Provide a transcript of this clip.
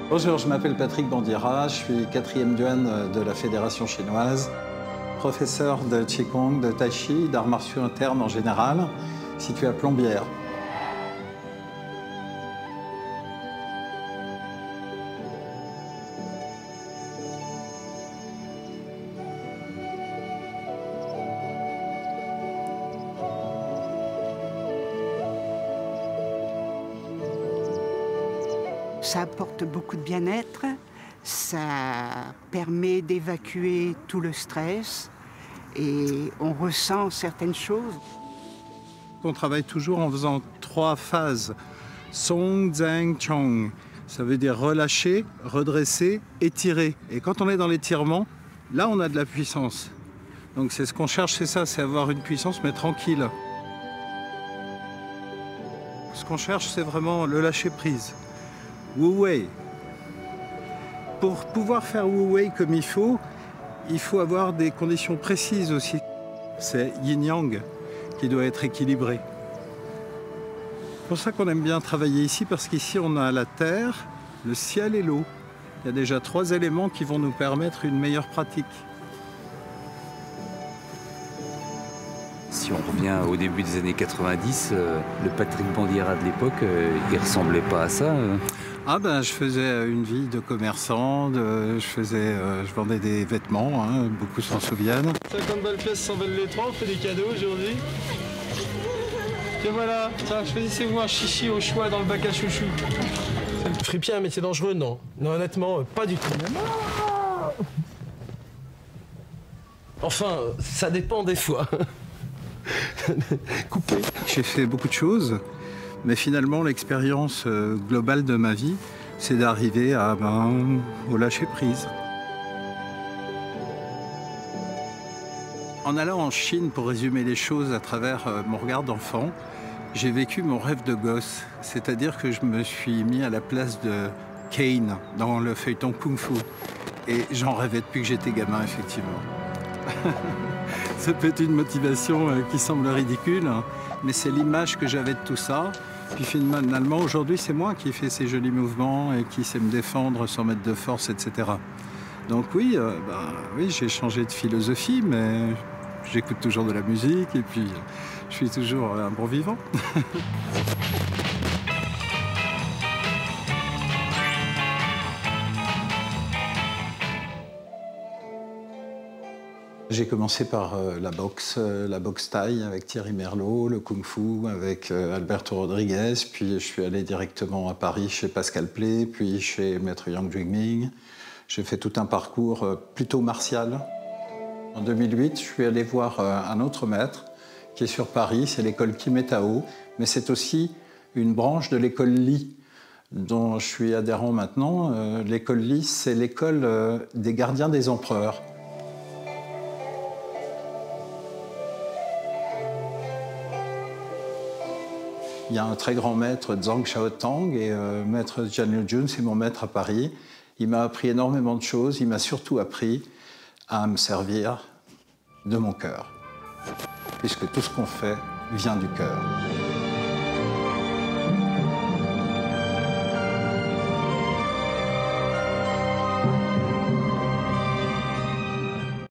Bonjour, je m'appelle Patrick Bandiera, je suis 4e Yuan de la Fédération chinoise, professeur de Qigong, de Tai Chi, d'arts martiaux internes en général, situé à Plombières. Ça apporte beaucoup de bien-être, ça permet d'évacuer tout le stress et on ressent certaines choses. On travaille toujours en faisant 3 phases. Song, Zheng, Chong. Ça veut dire relâcher, redresser, étirer. Et quand on est dans l'étirement, là on a de la puissance. Donc c'est ce qu'on cherche, c'est ça, c'est avoir une puissance mais tranquille. Ce qu'on cherche, c'est vraiment le lâcher-prise. Wu Wei. Pour pouvoir faire Wu Wei comme il faut avoir des conditions précises aussi. C'est yin-yang qui doit être équilibré. C'est pour ça qu'on aime bien travailler ici, parce qu'ici on a la terre, le ciel et l'eau. Il y a déjà 3 éléments qui vont nous permettre une meilleure pratique. Si on revient au début des années 90, le Patrick Bandiera de l'époque, il ressemblait pas à ça. Ah ben, je faisais une vie de commerçant, je vendais des vêtements, hein, beaucoup s'en souviennent. 50 balles pièce, 100 balles les 3, on fait des cadeaux aujourd'hui. Et voilà, ça, choisissez-vous un chichi au choix dans le bac à chouchou. Fripier, un métier dangereux? Non. Non, honnêtement, pas du tout. Enfin, ça dépend des fois. Coupé. J'ai fait beaucoup de choses, mais finalement l'expérience globale de ma vie, c'est d'arriver au lâcher-prise. En allant en Chine, pour résumer les choses à travers mon regard d'enfant, j'ai vécu mon rêve de gosse. C'est-à-dire que je me suis mis à la place de Kane dans le feuilleton Kung Fu. Et j'en rêvais depuis que j'étais gamin, effectivement. Ça peut être une motivation qui semble ridicule, hein, mais c'est l'image que j'avais de tout ça. Puis finalement, aujourd'hui, c'est moi qui fais ces jolis mouvements et qui sais me défendre sans mettre de force, etc. Donc oui, oui, j'ai changé de philosophie, mais j'écoute toujours de la musique et puis je suis toujours un bon vivant. J'ai commencé par la boxe thaï avec Thierry Merlot, le kung-fu avec Alberto Rodriguez, puis je suis allé directement à Paris chez Pascal Play, puis chez Maître Yang Jungming. J'ai fait tout un parcours plutôt martial. En 2008, je suis allé voir un autre maître qui est sur Paris, c'est l'école Kim Tao, mais c'est aussi une branche de l'école Li, dont je suis adhérent maintenant. L'école Li, c'est l'école des gardiens des empereurs. Il y a un très grand maître, Zhang Xiaotang, et maître Jian Liujun, c'est mon maître à Paris. Il m'a appris énormément de choses. Il m'a surtout appris à me servir de mon cœur, puisque tout ce qu'on fait vient du cœur.